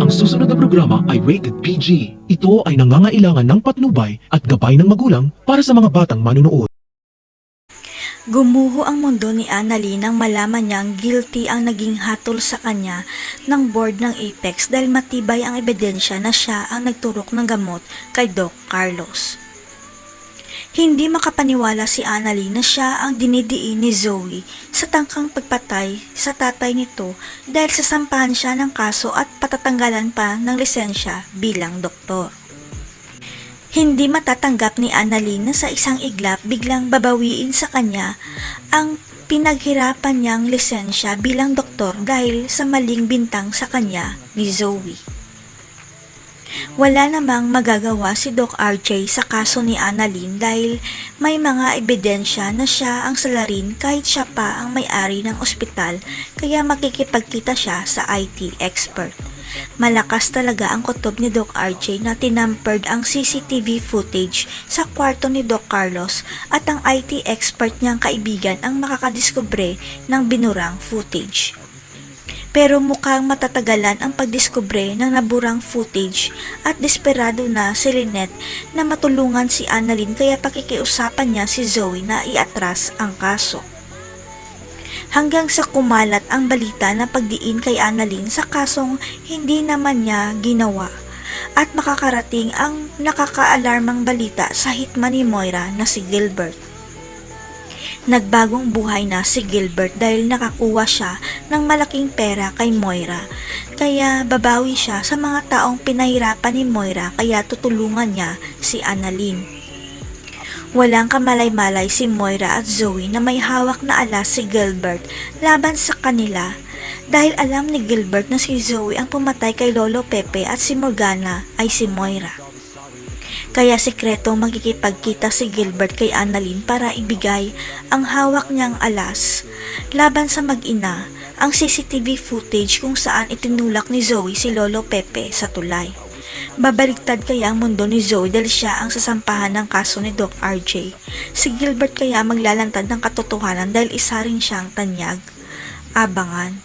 Ang susunod na programa ay rated PG. Ito ay nangangailangan ng patnubay at gabay ng magulang para sa mga batang manunood. Gumuho ang mundo ni Annalyn nang malaman niyang guilty ang naging hatol sa kanya ng board ng Apex dahil matibay ang ebidensya na siya ang nagturok ng gamot kay Doc Carlos. Hindi makapaniwala si Annalyn na siya ang dinidiin ni Zoe sa tangkang pagpatay sa tatay nito dahil sasampahan siya ng kaso at patatanggalan pa ng lisensya bilang doktor. Hindi matatanggap ni Annalyn na sa isang iglap biglang babawiin sa kanya ang pinaghirapan niyang lisensya bilang doktor dahil sa maling bintang sa kanya ni Zoe. Wala namang magagawa si Doc RJ sa kaso ni Annalyn dahil may mga ebidensya na siya ang salarin kahit siya pa ang may-ari ng ospital kaya makikipagkita siya sa IT expert. Malakas talaga ang kutob ni Doc RJ na tinampered ang CCTV footage sa kwarto ni Doc Carlos at ang IT expert niyang kaibigan ang makakadiskubre ng binurang footage. Pero mukhang matatagalan ang pagdiskubre ng naburang footage at desperado na si Lynette na matulungan si Annalyn kaya pakikiusapan niya si Zoe na iatras ang kaso. Hanggang sa kumalat ang balita na pagdiin kay Annalyn sa kasong hindi naman niya ginawa at makakarating ang nakakaalarmang balita sa hitman ni Moira na si Gilbert. Nagbagong buhay na si Gilbert dahil nakakuha siya ng malaking pera kay Moira kaya babawi siya sa mga taong pinahirapan ni Moira kaya tutulungan niya si Annalyn. Walang kamalay-malay si Moira at Zoe na may hawak na alas si Gilbert laban sa kanila dahil alam ni Gilbert na si Zoe ang pumatay kay Lolo Pepe at si Morgana ay si Moira. Kaya sikretong magkikipagkita si Gilbert kay Annalyn para ibigay ang hawak niyang alas laban sa mag-ina ang CCTV footage kung saan itinulak ni Zoe si Lolo Pepe sa tulay. Babaliktad kaya ang mundo ni Zoe dahil siya ang sasampahan ng kaso ni Doc RJ. Si Gilbert kaya maglalantad ng katotohanan dahil isa rin siyang tanyag. Abangan.